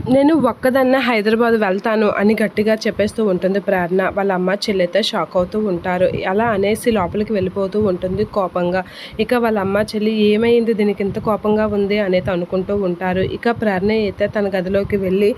నేను ఒక్కదాన్నే హైదరాబాద్ వెళ్తాను అని గట్టిగా చెప్పేస్తూ ఉంటుంది ప్రేరణ. వాళ్ళ అమ్మ చెల్లైతే షాక్ అవుతూ ఉంటారు. అలా అనేసి లోపలికి వెళ్ళిపోతూ ఉంటుంది కోపంగా. ఇక వాళ్ళ అమ్మ చెల్లి ఏమైంది దీనికి ఇంత కోపంగా ఉంది అనేది అనుకుంటూ ఉంటారు. ఇక ప్రేరణ అయితే తన గదిలోకి వెళ్ళి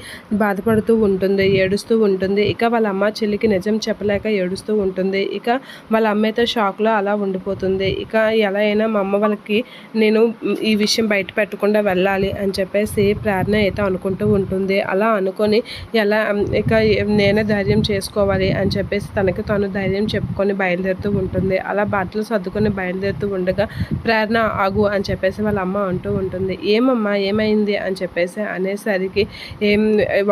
బాధపడుతూ ఉంటుంది, ఏడుస్తూ ఉంటుంది. ఇక వాళ్ళ అమ్మ చెల్లికి నిజం చెప్పలేక ఏడుస్తూ ఉంటుంది. ఇక వాళ్ళ అమ్మ అయితే షాక్లో అలా ఉండిపోతుంది. ఇక ఎలా అయినా మా అమ్మ వాళ్ళకి నేను ఈ విషయం బయట పెట్టకుండా వెళ్ళాలి అని చెప్పేసి ప్రేరణ అయితే అనుకుంటూ ఉంటుంది. అలా అనుకొని ఎలా ఇక నేనే ధైర్యం చేసుకోవాలి అని చెప్పేసి తనకి తను ధైర్యం చెప్పుకొని బయలుదేరుతూ ఉంటుంది. అలా బట్టలు సర్దుకొని బయలుదేరుతూ ఉండగా ప్రేరణ ఆగు అని చెప్పేసి వాళ్ళ అమ్మ అంటూ ఉంటుంది. ఏమమ్మా ఏమైంది అని చెప్పేసి అనేసరికి ఏం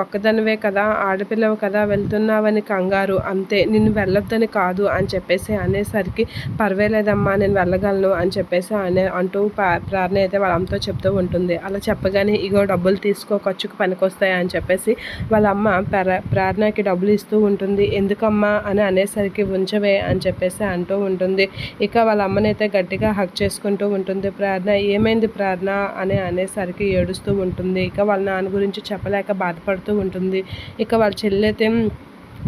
ఒక్కదానివే కదా, ఆడపిల్లవు కదా, వెళ్తున్నావని కంగారు అంతే, నిన్ను వెళ్ళొద్దని కాదు అని చెప్పేసి అనేసరికి పర్వాలేదమ్మా నేను వెళ్ళగలను అని చెప్పేసి అంటూ ప్రేరణ అయితే వాళ్ళ అమ్మతో చెప్తూ ఉంటుంది. అలా చెప్పగానే ఇగో డబ్బులు తీసుకో, ఖర్చుకు పనికొస్తాయి అని చెప్పేసి వాళ్ళ అమ్మ ప్రేరణకి డబ్బులు ఇస్తూ ఉంటుంది. ఎందుకమ్మా అని అనేసరికి ఉంచవే అని చెప్పేసి అంటూ ఉంటుంది. ఇక వాళ్ళ అమ్మనైతే గట్టిగా హగ్ చేసుకుంటూ ఉంటుంది ప్రేరణ. ఏమైంది ప్రేరణ అని అనేసరికి ఏడుస్తూ ఉంటుంది. ఇక వాళ్ళ నాన్న గురించి చెప్పలేక బాధపడుతూ ఉంటుంది. ఇక వాళ్ళ చెల్లైతే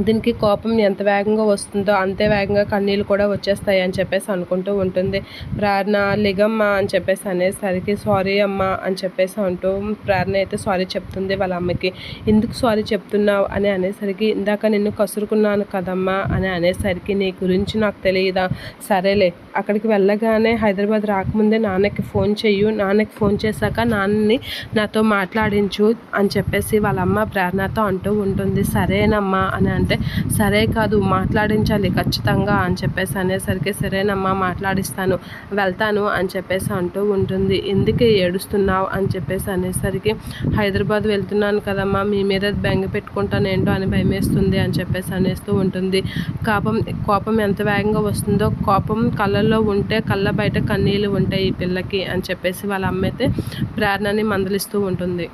దీనికి కోపం ఎంత వేగంగా వస్తుందో అంతే వేగంగా కన్నీళ్ళు కూడా వచ్చేస్తాయి అని చెప్పేసి అనుకుంటూ ఉంటుంది. ప్రేరణ లిగమ్మ అని చెప్పేసి అనేసరికి సారీ అమ్మ అని చెప్పేసి అంటూ ప్రేరణ అయితే సారీ చెప్తుంది వాళ్ళ అమ్మకి. ఎందుకు సారీ చెప్తున్నావు అని అనేసరికి ఇందాక నిన్ను కసురుకున్నాను కదమ్మా అని అనేసరికి నీ గురించి నాకు తెలియదా, సరేలే అక్కడికి వెళ్ళగానే హైదరాబాద్ రాకముందే నాన్నకి ఫోన్ చెయ్యు, నాన్నకి ఫోన్ చేశాక నాన్నని నాతో మాట్లాడించు అని చెప్పేసి వాళ్ళ అమ్మ ప్రేరణతో అంటూ ఉంటుంది. సరేనమ్మా అని అంటే సరే కాదు మాట్లాడించాలి ఖచ్చితంగా అని చెప్పేసి అనేసరికి సరేనమ్మా మాట్లాడిస్తాను, వెళ్తాను అని చెప్పేసి అంటూ ఉంటుంది. ఎందుకు ఏడుస్తున్నావు అని చెప్పేసి అనేసరికి హైదరాబాద్ వెళ్తున్నాను కదమ్మా, మీ మీద బెంగ పెట్టుకుంటాను ఏంటో అని భయమేస్తుంది అని చెప్పేసి అనేస్తూ ఉంటుంది. కోపం ఎంత వేగంగా వస్తుందో, కోపం కళ్ళల్లో ఉంటే కళ్ళ బయట కన్నీళ్ళు ఉంటాయి ఈ పిల్లకి అని చెప్పేసి వాళ్ళ అమ్మ అయితే ప్రేరణని మందలిస్తూ ఉంటుంది.